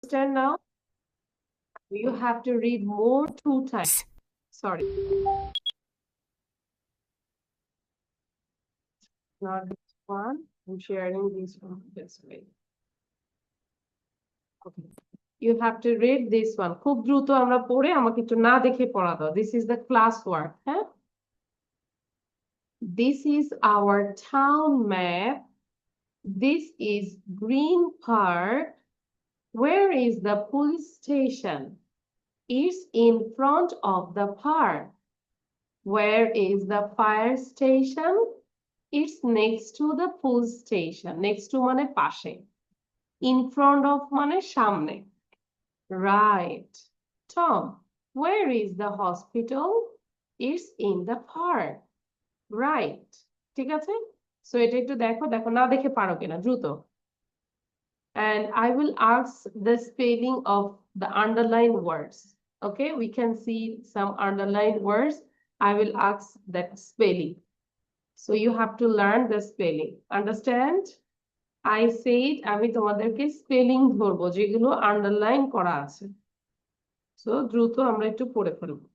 Understand now? You have to read more 2 times. Sorry. Not this one. I'm sharing this one this way. Okay. You have to read this one. খুব দ্রুত আমরা পড়ে আমাকে একটু না দেখে পড়া দাও. This is the class work. হ্যাঁ? This is our town map. This is Green Park. Where is the police station? It's in front of the park. Where is the fire station? It's next to the police station. Next to মানে পাশে. In front of মানে সামনে. Right. Tom, where is the hospital? It's in the park. Right. ঠিক আছে? So এটা একটু দেখো না দেখে পারো কিনা দ্রুত. And I will ask the spelling of the underlined words. Okay, we can see some underlined words. I will ask that spelling. So you have to learn the spelling. Understand? I said আমি তোমাদেরকে spelling ধরবো যেগুলো underline করা আছে। So দ্রুত আমরা একটু পড়ে ফেলবো।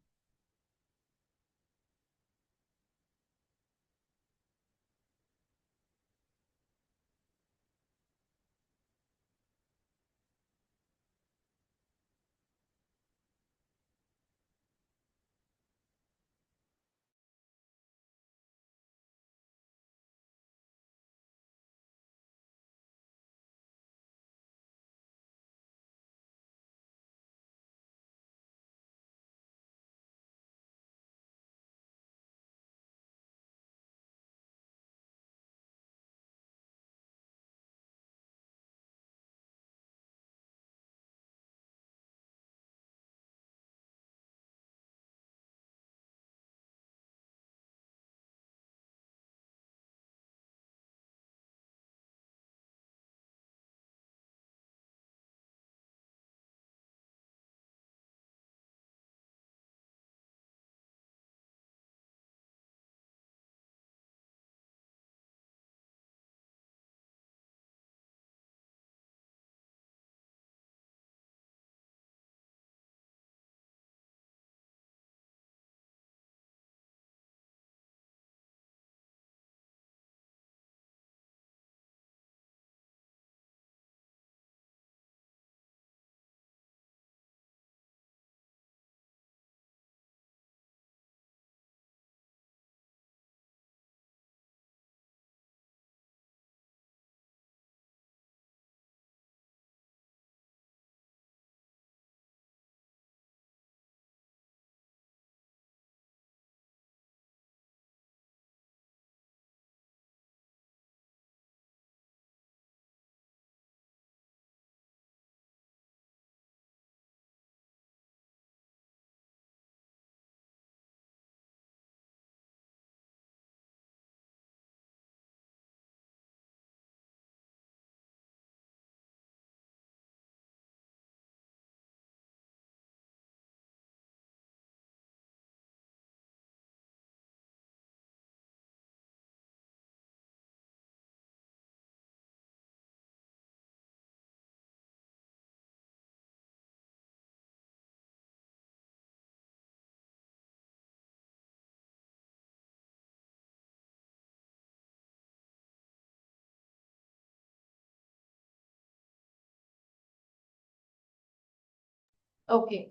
Okay.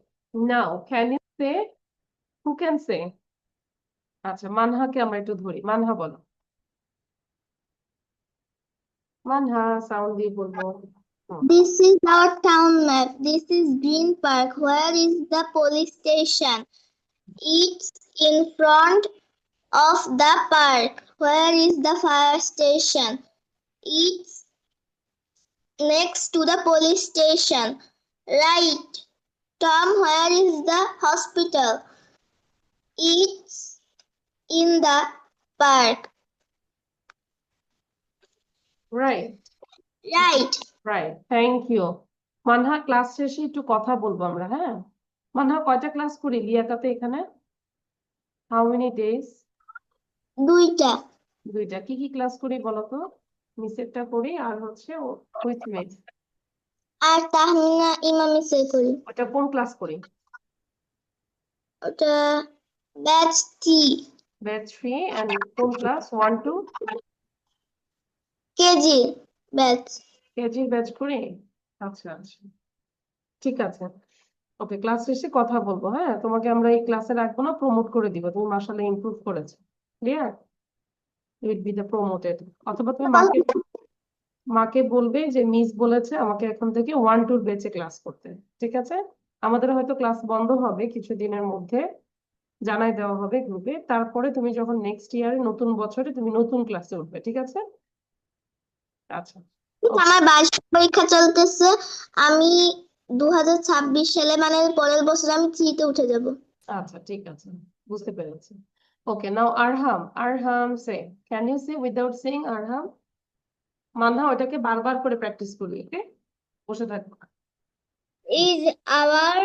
Now, can you say? Who can say? আচ্ছা, মানহাকে আমরা একটু ধরি। মানহা বলো। মানহা সাউন্ড দিয়ে বলবো। This is our town map. This is Green Park. Where is the police station? It's in front of the park. Where is the fire station? It's next to the police station. Right. Tom, where is the hospital? It's in the park. Right. Right. Right. Thank you. Manha class শেষে একটু কথা বলবো আমরা, হ্যাঁ? মানহা কয়টা class করি লিয়াকাতে এখানে? How many days? দুইটা কি ক্লাস করি বলো তো? মিসেরটা করি আর হচ্ছে উইথ মিস। আর তাহমিনা ইমামি সৈকল। ওটা কোন ক্লাস করি? ওটা ব্যাচ 3 ব্যাচ 3 এন্ড কোন class 1 2 KG batch. KG batch করি। আচ্ছা আচ্ছা, ঠিক আছে। ওকে, ক্লাস শেষে কথা বলবো। হ্যাঁ, তোমাকে আমরা এই ক্লাসে রাখবো না, প্রমোট করে দিব। তুমি মাশাআল্লাহ ইমপ্রুভ করেছো। Clear? Will be the promoted. অথবা তুমি মাকে বলবে যে মিস বলেছে আমাকে এখন থেকে 1 2 ব্যাচে ক্লাস করতে। ঠিক আছে? আমাদের হয়তো ক্লাস বন্ধ হবে কিছুদিনের মধ্যে, জানাই দেওয়া হবে গ্রুপে। তারপরে তুমি যখন নেক্সট ইয়ারে নতুন বছরে তুমি নতুন ক্লাসে উঠবে। ঠিক আছে? আচ্ছা, ওকে। আমার বার্ষিক পরীক্ষা চলতেছে। আমি 2026 সালে মানে পরের বছর আমি 3 তে উঠে যাব। আচ্ছা, ঠিক আছে, বুঝতে পেরেছি। Okay, now Arham say, can you say without saying Arham? Manha ওটাকে বারবার করে প্র্যাকটিস করবি। ওকে, বসে থাকবো না। Is our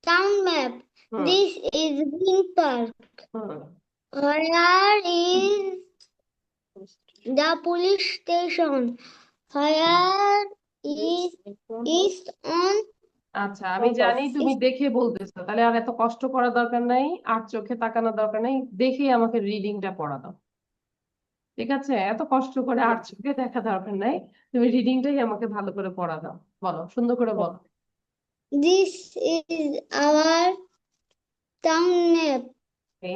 town map. Hmm This is Green Park. Hmm Where is the police station? Where is on আচ্ছা, আমি জানি তুমি দেখে বলতেছো, তাহলে আর এত কষ্ট করা দরকার নাই, আর চোখে তাকানো দরকার নাই, দেখেই আমাকে রিডিংটা পড়া দাও। ঠিক আছে? এত কষ্ট করে আর চোখে দেখা দরকার নাই, তুমি রিডিংটাই আমাকে ভালো করে পড়া দাও। বলো, সুন্দর করে বলো। This is our town map. Okay.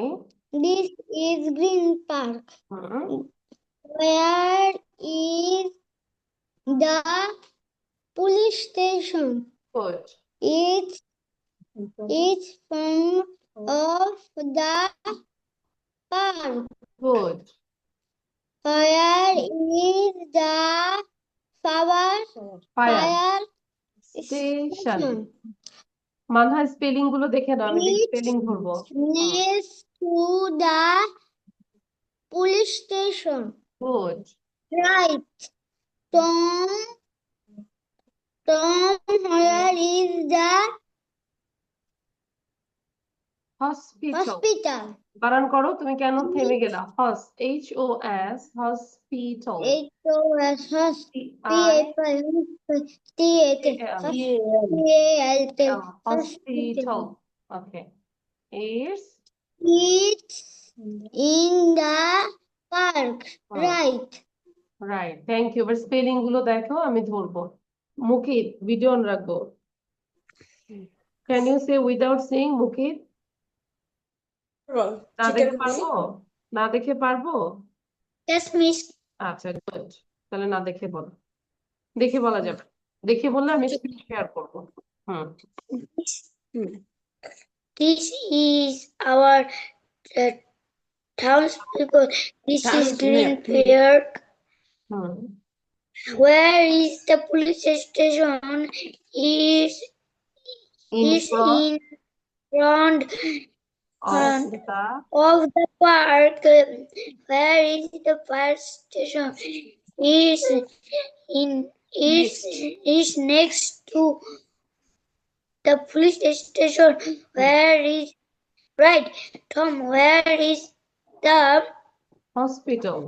This is Green Park. Hmm, Where is the police station? Good It's front of the park. Good. Where is the fire fire station. station? Manha spelling গুলো দেখে দাও, আমি দেখি It's spelling ধরবো। next to the police station. Good. Right. Tom, where is the hospital. hospital? বানান করো, তুমি কেন থেমে গেলা? HOS hospital. HOS hospital. hospital. Okay, it's It's in the park. Right. Right, thank you. এবার স্পেলিং গুলো দেখো, আমি ধরবো। মুকিত, ভিডিও অন রাখবো। Can you say without seeing Mukit? না দেখে পারবো? না দেখে পারবো? Yes, miss. আচ্ছা, গুড। তাহলে না দেখে বলো। দেখে বলা যাবে, দেখে বললে আমি স্ক্রিন শেয়ার করবো। Hmm This is our townspeople. This is Green Park. Hmm Where is the police station? Is in in front of the of the park. Where is the fire station? Is in is next to the police station. Where is right? Tom, where is the hospital.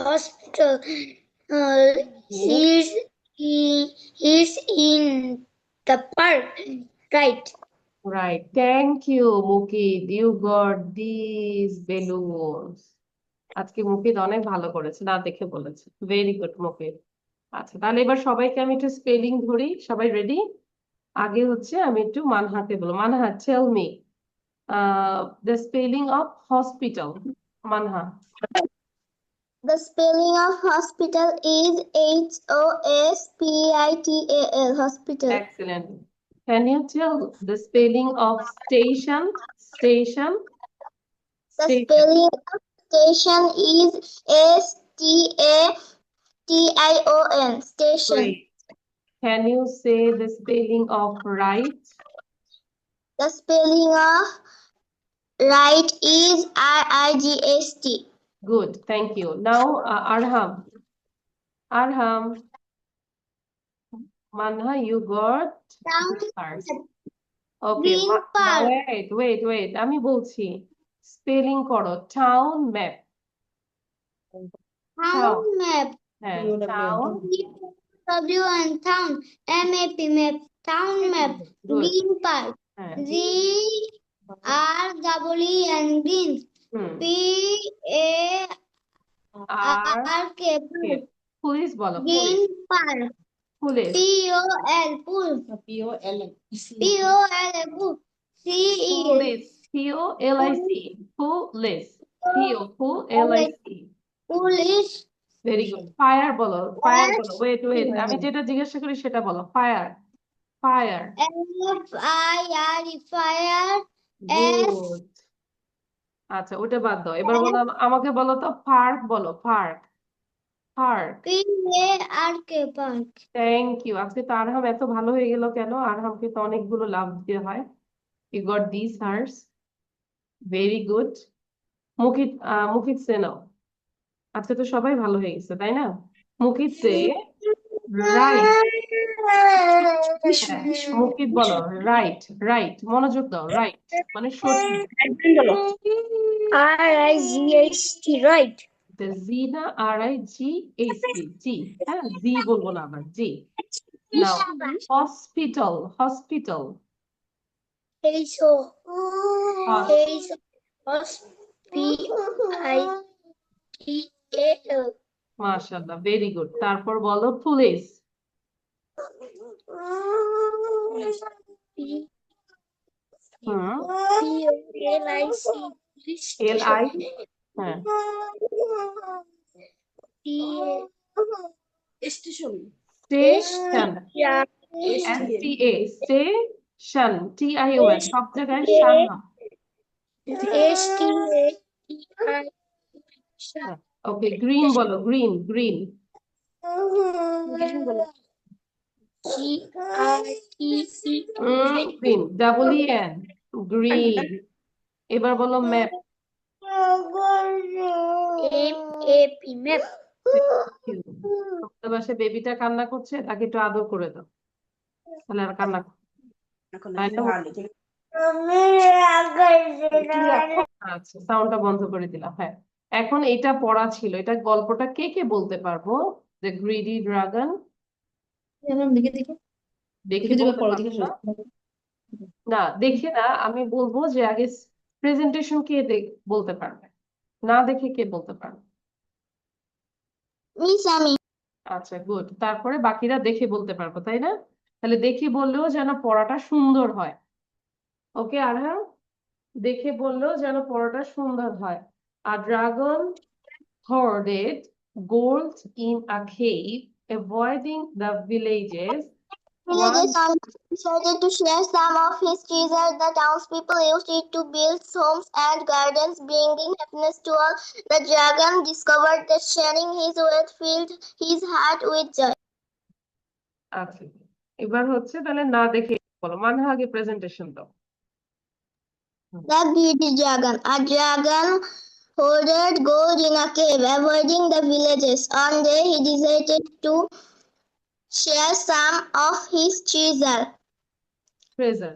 hospital? Is is in the park. Right. Right, thank you Mukit, you got this balloons. আজকে মুকিত অনেক ভালো করেছে, না দেখে বলেছে। Very good Mukit. আচ্ছা, তাহলে এবার সবাইকে আমি একটু স্পেলিং ধরি। সবাই রেডি? আগে হচ্ছে আমি একটু মানহাকে বলবো। Manha, tell me the spelling of hospital. Manha. The spelling of hospital is hospital. Hospital. Excellent. Can you tell the spelling of station? Station. The Station. spelling of station is STATION. Station. Great. Can you say the spelling of right? The spelling of right is RIGST. Good. Thank you. Now, Arham. Arham. Manha, you got Town the stars. Okay. Green Park. Wait. আমি বলছি। Spelling করো। Town map. Town map. হ্যাঁ, town W and town. MAP map. Town map. Good. Green park. হ্যাঁ G R W E and green. Hmm P A আর R K কে police বলো green police park. Police P O L pool. P O L pool. C E police POLIC police POLIC police. Very good fire বলো fire বলো wait wait আমি যেটা জিজ্ঞাসা করি সেটা বলো fire fire F I R E fire. S good আচ্ছা ওটা বাদ দাও এবার বলো আমাকে বলো তো পার্ক বলো park park P A R K park. Thank you আজকে তো আরহাম এত ভালো হয়ে গেল কেন আরহামকে তো অনেকগুলো লাভ দিতে হয় you got this hers very good Mukit Mukit say now আজকে তো সবাই ভালো হয়ে গেছে তাই না মুকিত সে রাইট মুকিত বলো রাইট রাইট মনোযোগ দাও রাইট মানে সঠিক RIGHT right. জি না RIGHT জি হ্যাঁ জি বলবো না আবার জি now hospital hospital H O Hospital. মাশাআল্লাহ ভেরি গুড তারপর বলো পুলিশ হুম POLIC. LI হ্যাঁ Station. Station STA station TION সব জায়গায় শান না ওকে গ্রিন বলো green green green EN green এবার বলো ম্যাপ map. বাসে বেবিটা কান্না করছে তাকে একটু আদর করে দাও তাহলে আর কান্না তাই না? আচ্ছা সাউন্ডটা বন্ধ করে দিলাম হ্যাঁ এখন এটা পড়া ছিল এটা গল্পটা কে কে বলতে পারবো দ্য গ্রিডি ড্রাগন দেখে বলতে পারবো না? না দেখে না আমি বলবো যে আগে প্রেজেন্টেশন কে বলতে পারবে না দেখে কে বলতে পারবে Miss Ami. আচ্ছা গুড তারপরে বাকিরা দেখে বলতে পারবো তাই না তাহলে দেখে বললেও যেন পড়াটা সুন্দর হয় ওকে আর হ্যাঁ দেখে বললেও যেন পড়াটা সুন্দর হয় আর dragon hoarded gold in a cave avoiding the villages Villages one on decided to share some of his treasure. The townspeople used it to build homes and gardens, bringing happiness to all. The dragon discovered that sharing his wealth filled his heart with joy. আচ্ছা এবার হচ্ছে তাহলে না দেখে বলো মানে আগে presentation দাও The greedy dragon. A dragon hoarded gold in a cave, avoiding the villages. One day he decided to share some of his treasure. Treasure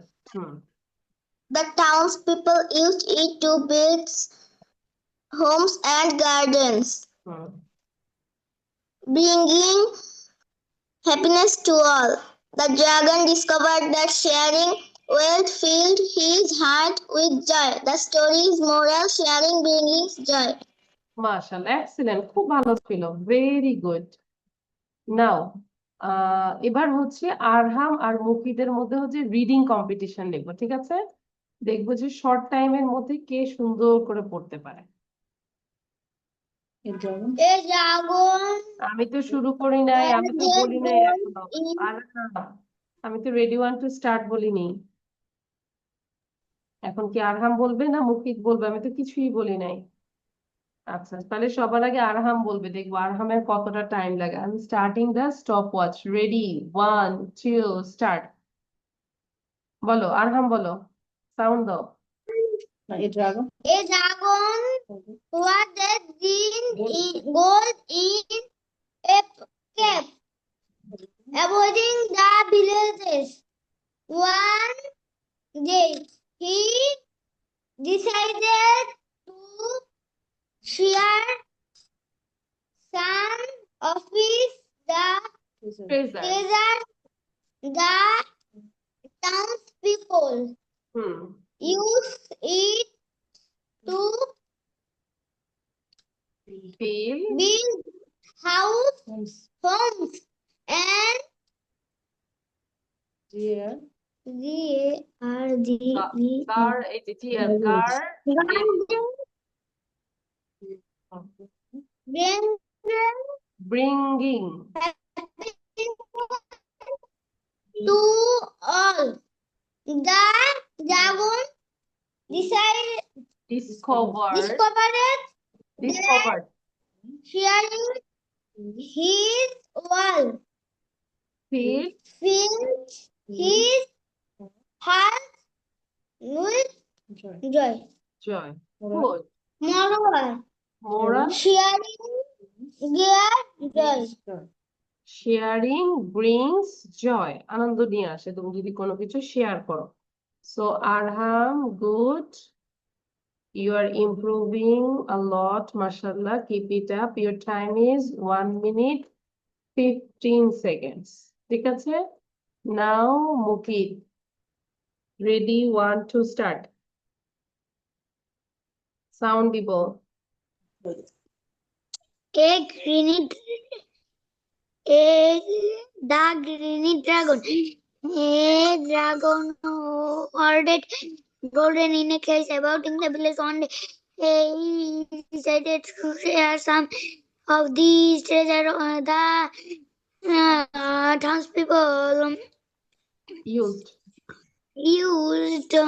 The townspeople used it to build homes and gardens, bringing happiness to all. The dragon discovered that sharing wealth filled his heart with joy. The story's moral: sharing brings joy. মাশাআল্লাহ excellent খুব ভালো ছিল very good now এবার হচ্ছে আরহাম আর মুফিদের মধ্যে হচ্ছে reading competition নেবো ঠিক আছে দেখবো যে শর্ট টাইমের মধ্যে কে সুন্দর করে পড়তে পারে আমি তো শুরু করি নাই আমি তো বলি নাই এখনো আরহাম আমি তো রেডি ওয়ান টু স্টার্ট বলিনি এখন কি আরহাম বলবে না মুফিদ বলবে আমি তো কিছুই বলি নাই আচ্ছা তাহলে সবার আগে আরহাম বলবে দেখবো আরহামের কতটা টাইম লাগে আমি starting the stop watch ready 1 2 start বলো আরহাম বলো সাউন্ড দাও A dragon hoarded gold in a cave, avoiding the villages. One day he decided to share some of his Treasure. treasure the townspeople use it to Feel build homes and gar bringing to all. The dragon discovered discovered sharing his wall filled filled his heart with joy. joy. Good. Moreover, Moral, sharing their joy. sharing brings joy. আনন্দ নিয়ে আসে তুমি যদি কোনো কিছু share করো। So Arham, good. You are improving a lot, mashallah. Keep it up. Your time is 1 minute 15 seconds. ঠিক আছে? Now Mukid. Ready, 1, 2, start. Sound দিব। The greeny dragon. A dragon hoarded golden in a case about in the village one day. He decided to share some of these treasure the townspeople Used. used to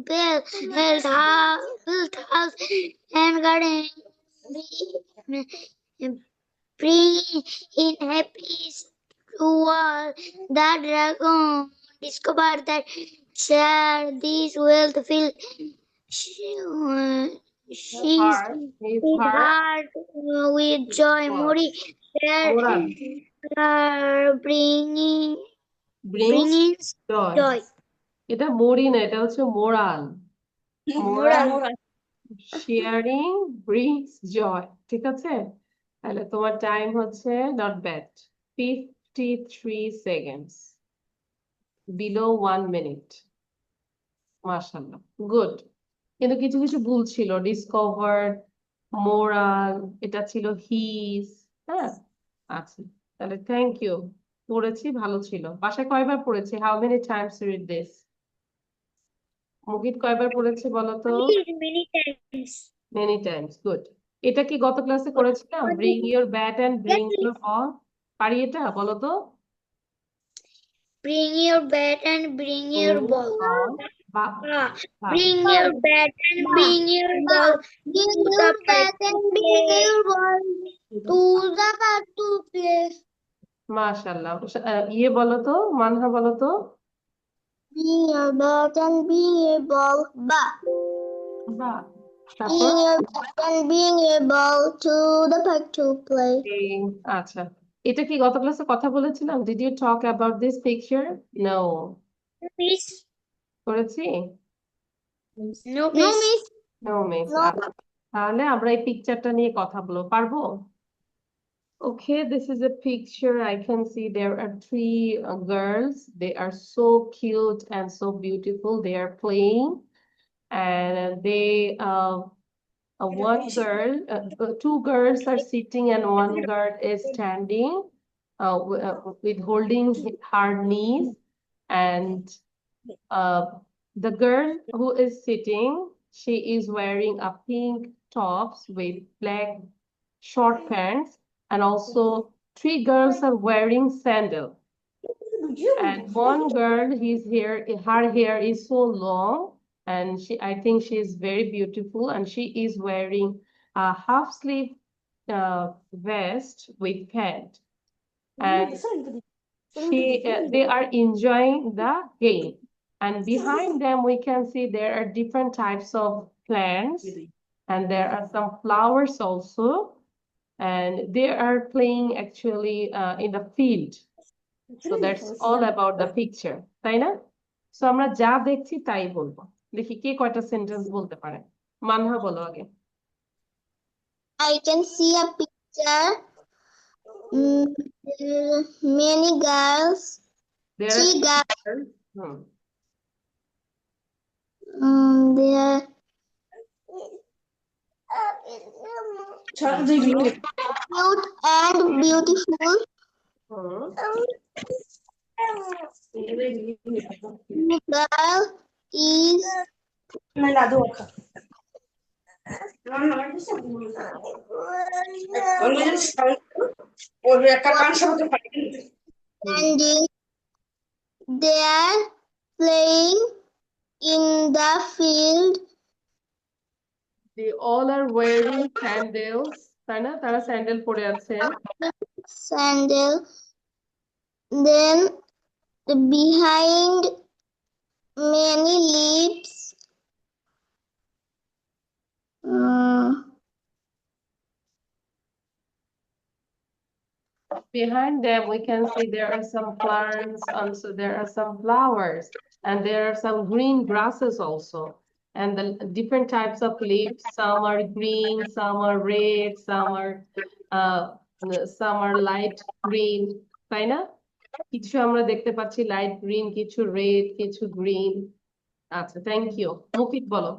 build house and garden. Bring in happy to all. The dragon discovered that share this wealth fill His his heart with joy. Mori share Moral. bringing Brings joy. joy. এটা মরি না, এটা হচ্ছে moral. Moral sharing brings জয়। ঠিক আছে? তাহলে তোমার time হচ্ছে not bad 53 seconds, below 1 minute. মাশাআল্লাহ, গুড। কিন্তু কিছু কিছু ভুল ছিল। ডিসকভার্ড, মোরাল, এটা ছিল হিজ। হ্যাঁ, আচ্ছা, তাহলে থ্যাংক ইউ। পড়েছি, ভালো ছিল। বাসায় কয়বার পড়েছি? How many times read this? Mukit কয়বার পড়েছে বলো তো? Many times. Many times, good. এটা কি গত ক্লাসে করেছিলাম? Bring your bat and bring your ball. পারি এটা? বলো তো। Bring your bat and bring your ball. Bring your bat and bring your ball. Bring your bat and bring your ball to the park to play. মাশাআল্লাহ। ইয়ে বলো তো, মানহা বলো তো। Bring your bat and bring your ball. বাহ, Bring your bat and bring your ball to the park to play. আচ্ছা, এটা কি গত ক্লাসে কথা বলেছিলাম? Did you talk about this picture? No. Miss. করেছি? No, miss. No miss. তাহলে আমরা এই পিকচারটা নিয়ে কথা বলবো, পারবো? Okay, this is a picture. I can see there are 3 girls. They are so cute and so beautiful. They are playing, and one girl, 2 girls are sitting and 1 girl is standing, with holding her knees, and the girl who is sitting, she is wearing a pink tops with black short pants, and also 3 girls are wearing sandal. And one girl, her hair is so long, and I think she is very beautiful, and she is wearing a half sleeve vest with pant. And they are enjoying the game. And behind them, we can see there are different types of plants, and there are some flowers also. And they are playing actually in the field. So that's all about the picture, তাই না? So আমরা যা দেখছি তাই বলবো। দেখি কে কয়টা sentence বলতে পারে। মানহা বলো আগে। I can see a picture Many girls. There are Three three girls. girls. Hmm. They are cute and beautiful. Hmm. The girl is standing. They are playing in the field. They all are wearing sandals. তাই না? তারা sandal পরে আছে। Sandal. Then behind many leaves. Behind them, we can see there are some plants, also there are some flowers, and there are some green grasses also. And the different types of leaves, some are green, some are red, uh, some are light green, তাই না? কিছু আমরা দেখতে পাচ্ছি light green, কিছু red, কিছু green. আচ্ছা, thank you. Mufid বলো।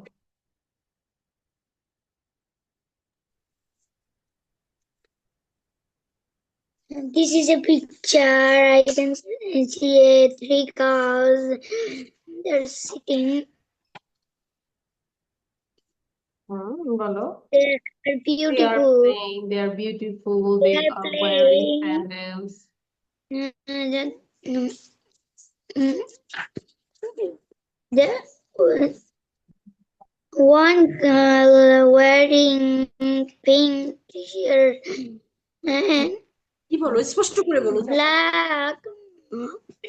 This is a picture. I can see three cows. They're sitting. বলো। They're They are beautiful. playing, they are beautiful, they They're are wearing playing. sandals. The one girl wearing pink t-shirt and কি বলো স্পষ্ট করে বলো black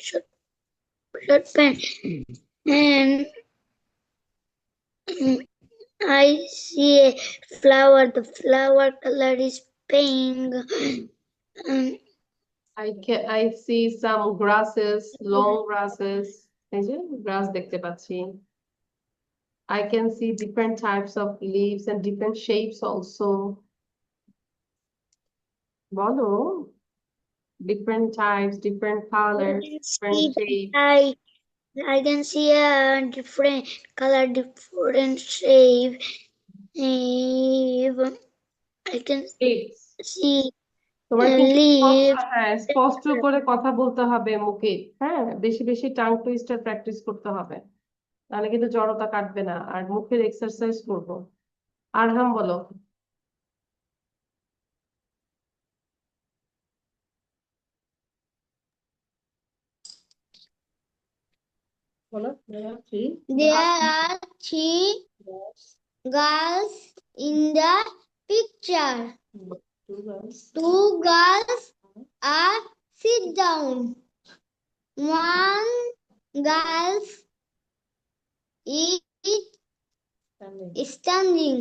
short pant, and I see a flower. The flower color is pink. I see some grasses, long grasses. এই যে grass দেখতে পাচ্ছি। I can see different types of leaves and different shapes also. বলো। Different types, different colors, different shapes. I can see a different color, different shape. I can Shapes. see তোমার a কিন্তু leaf. হ্যাঁ, স্পষ্ট করে কথা বলতে হবে মুখে। হ্যাঁ, বেশি বেশি টাং টুইস্টার প্র্যাকটিস করতে হবে, তাহলে কিন্তু জড়তা কাটবে না। আর মুখের এক্সারসাইজ করবো। আরহাম বলো। বলো। There are three girls in the picture. Two girls are sit down. One girl is standing.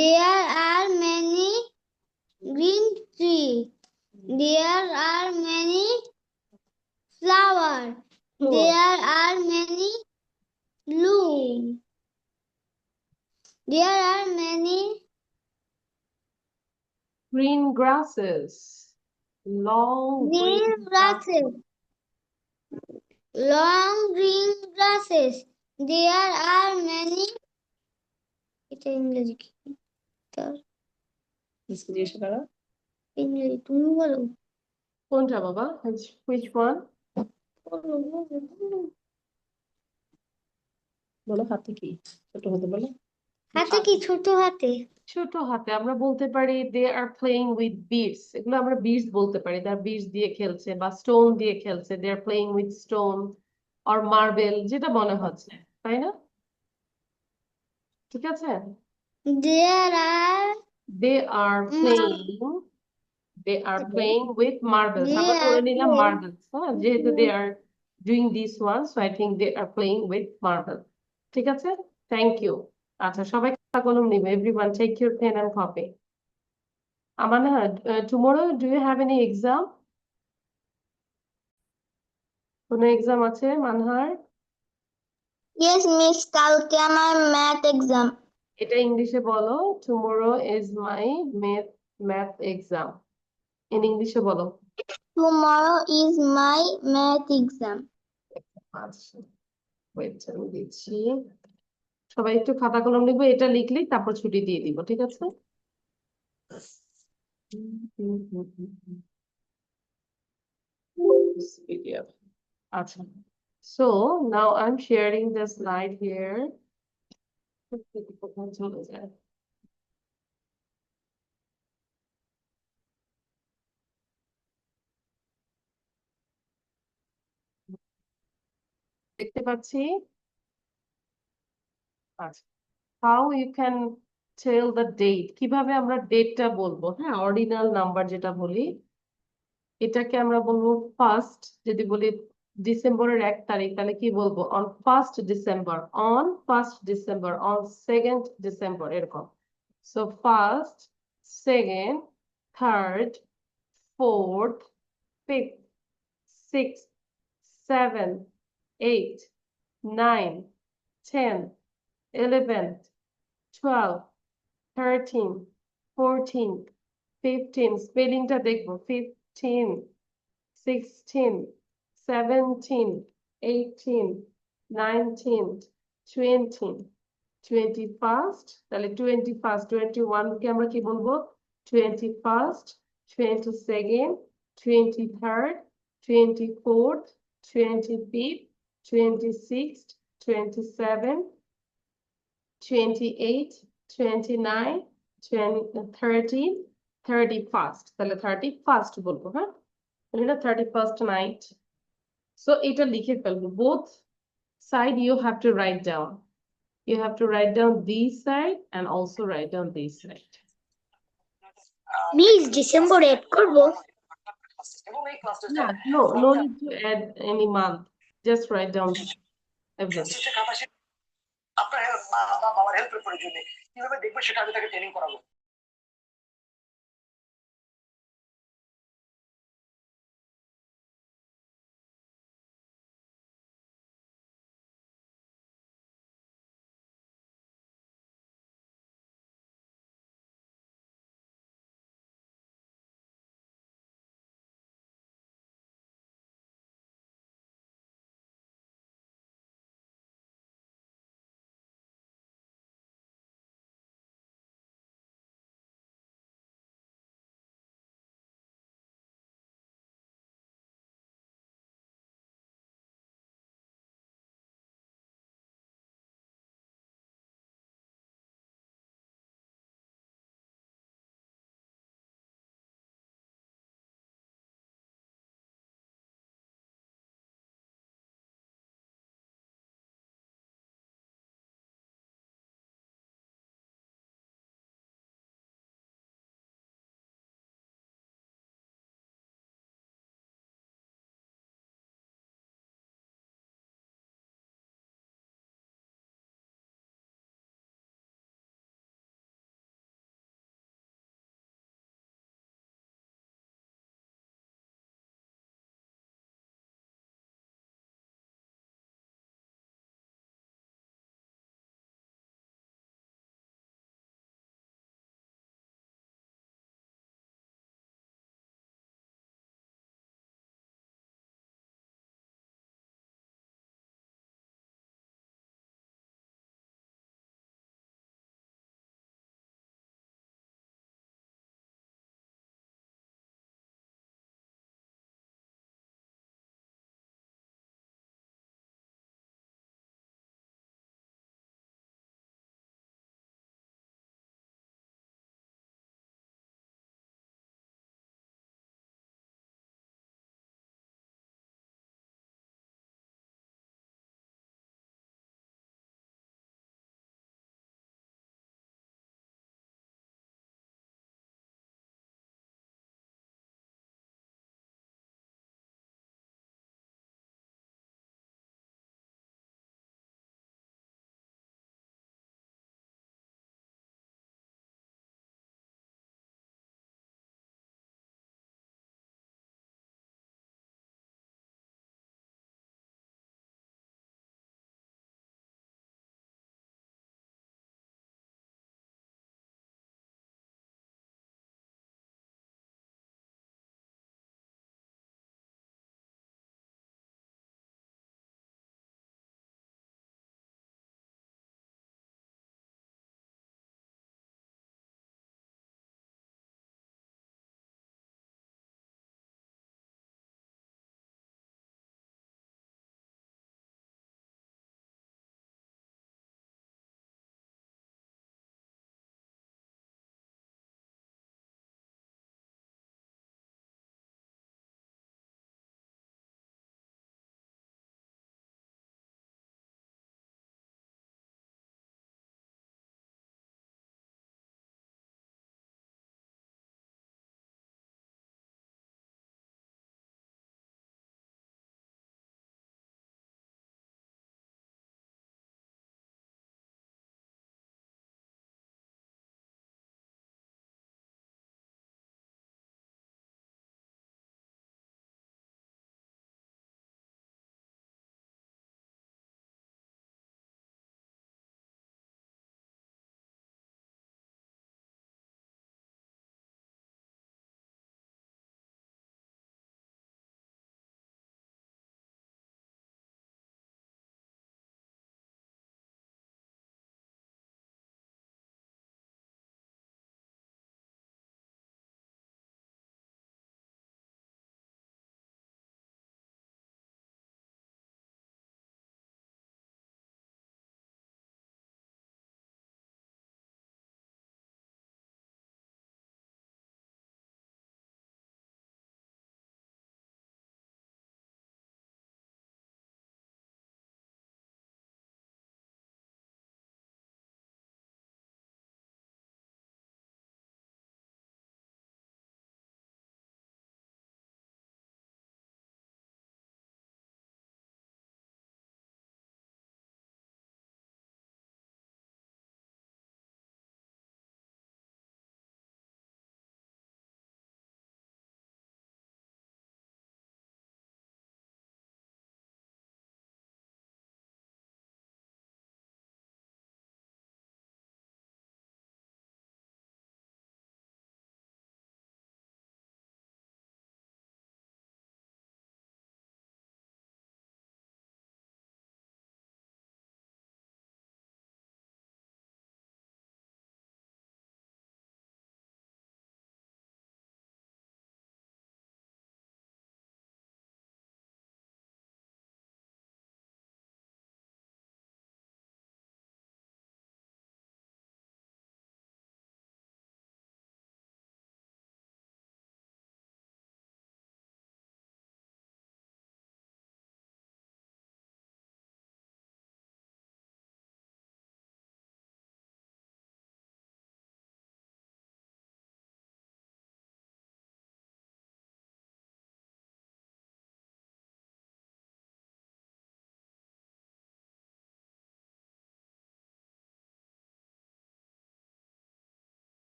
There are many green trees. There are many flowers. There are many blue. There are many green grasses, long green grasses. Long green grasses. There are many. এটা ইংরেজি কি? জিজ্ঞাসা করো। ইংরেজি তুমি বলো। কোনটা বাবা? Which one? বলো হাতে কি ছোট হতে বলো। হাতে কি ছোট হাতে? ছোট হাতে আমরা বলতে পারি দে আর প্লেইং উইথ বিডস। এগুলো আমরা বিডস বলতে পারি, তার বিডস দিয়ে খেলছে বা স্টোন দিয়ে খেলছে। They are playing with stone or marble, যেটা মনে হচ্ছে, তাই না? ঠিক আছে। There are they are playing with marbles. আমরা ধরে নিলাম মার্বেলস, হ্যাঁ, যেহেতু they are doing this one, so I think they are playing with marble. ঠিক আছে, থ্যাংক ইউ। আচ্ছা, সবাই খাতা কলম নিবে। Everyone take your pen and copy. Amana, tomorrow do you have any exam? কোনো এক্সাম আছে মানহার? Yes, miss. কালকে আমার math exam. এটা ইংলিশে বলো। Tomorrow is my math math exam? In English বলো। Tomorrow is my math exam. আচ্ছা, wait, আমি দিচ্ছি। সবাই একটু খাতা কলম লিখবে, এটা লিখলেই তারপর ছুটি দিয়ে দিব, ঠিক আছে? This PDF. আচ্ছা, so now I'm sharing the slide here. কোথায় চলে যায়? দেখতে পাচ্ছি। আচ্ছা, how you can tell the date, কিভাবে আমরা ডেটটা বলবো? হ্যাঁ, অর্ডিনাল নাম্বার যেটা বলি এটাকে আমরা বলবো ফার্স্ট। যদি বলি ডিসেম্বরের 1 তারিখ, তাহলে কি বলবো? On first December, on first December, on second December, এরকম। So first, second, third, fourth, fifth, six, seven, eight, nine, 10, 11, 12, 13, 14, 15, স্পেলিংটা দেখবো, 15, 16, 17, 18, 19, 20, 21st, তাহলে 21st, 21 কে আমরা কি বলবো? 21st, 22nd, 23rd, 24th, 25th, 26th, 27th, 28, 29, 30, 31st, তাহলে 31st বলবো, হ্যাঁ? তাহলে এটা 31st night. So এটা লিখে ফেলবো, both side you have to write down. You have to write down this side and also write down this side. Miss, December 8 করব? Yeah, no need to add any month. Just write down everything. আপনার বাবার হেল্পের প্রয়োজনে কিভাবে দেখবে সেটা আমি তাকে training করাবো।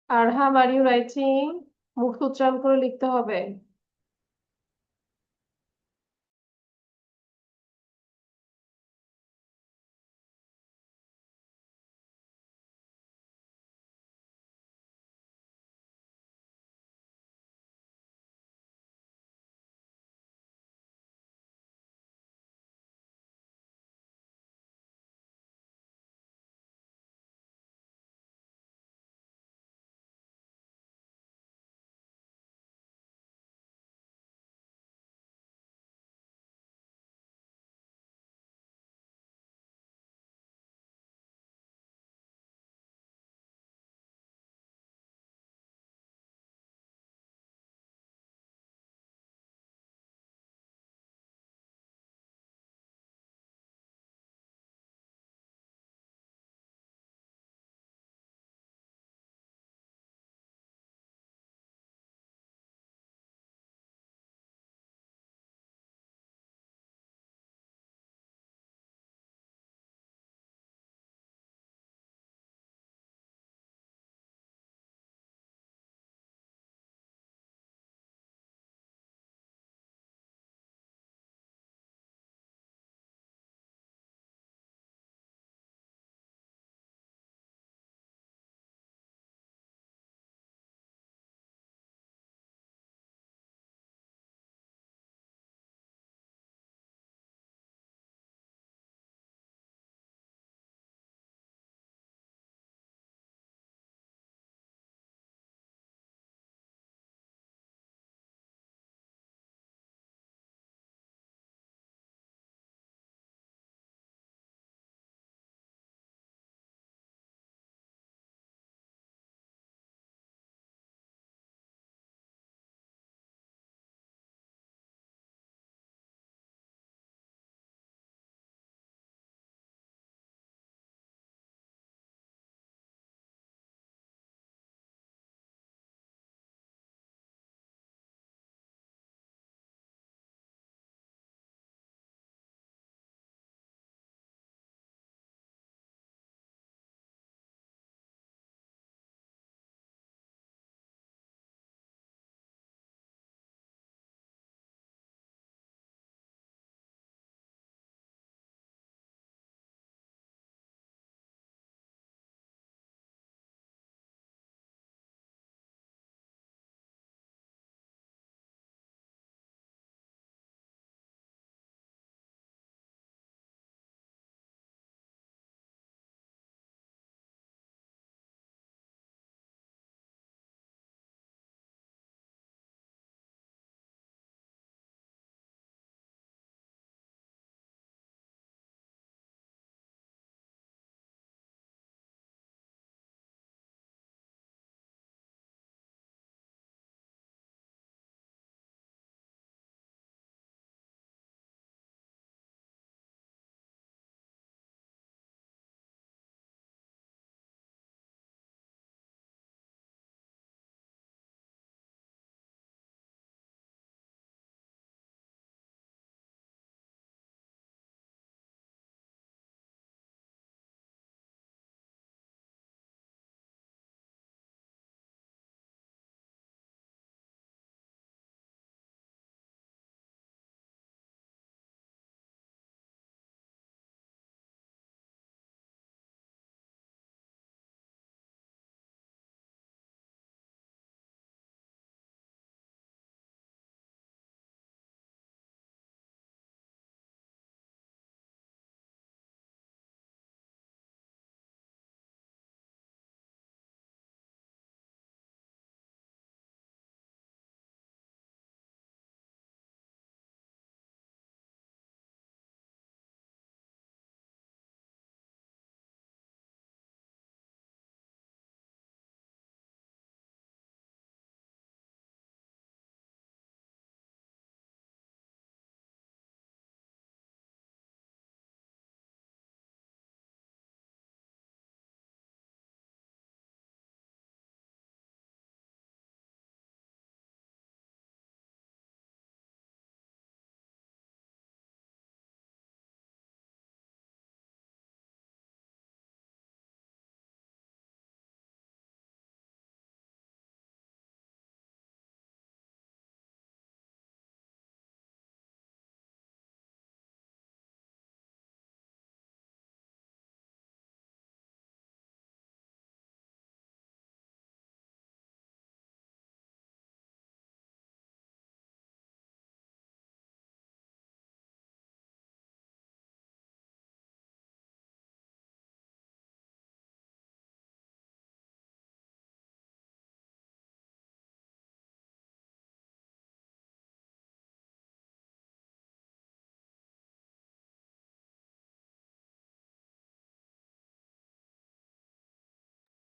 আরহাম, আর ইউ রাইটিং? মুখ উচ্চারণ করে লিখতে হবে।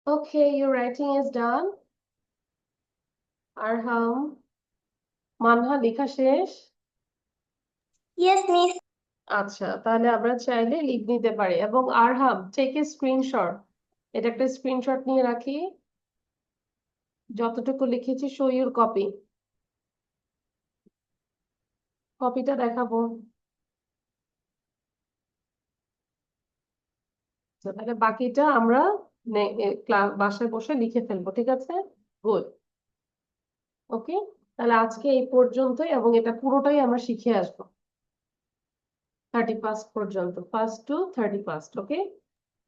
Okay, your writing is done. Arham, Manha লেখা শেষ? Yes, Miss. আচ্ছা, তাহলে আমরা চাইলে লিখ নিতে পারি। এবং আরহাম, টেক এ স্ক্রিনশট। এটা একটা স্ক্রিনশট নিয়ে রাখি। যতটুকু লিখেছি, শো ইউর কপি। কপিটা দেখাবো। আচ্ছা, তাহলে বাকিটা আমরা ক্লাস বাসায় বসে লিখে ফেলবো, ঠিক আছে? গুড। ওকে, তাহলে আজকে এই পর্যন্তই, এবং এটা পুরোটাই আমরা শিখে আসবো 31st পর্যন্ত, 1st to 31st। ওকে,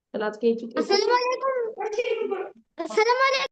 তাহলে আজকে এইটুকু। আসসালামু আলাইকুম। আসসালামু আলাইকুম।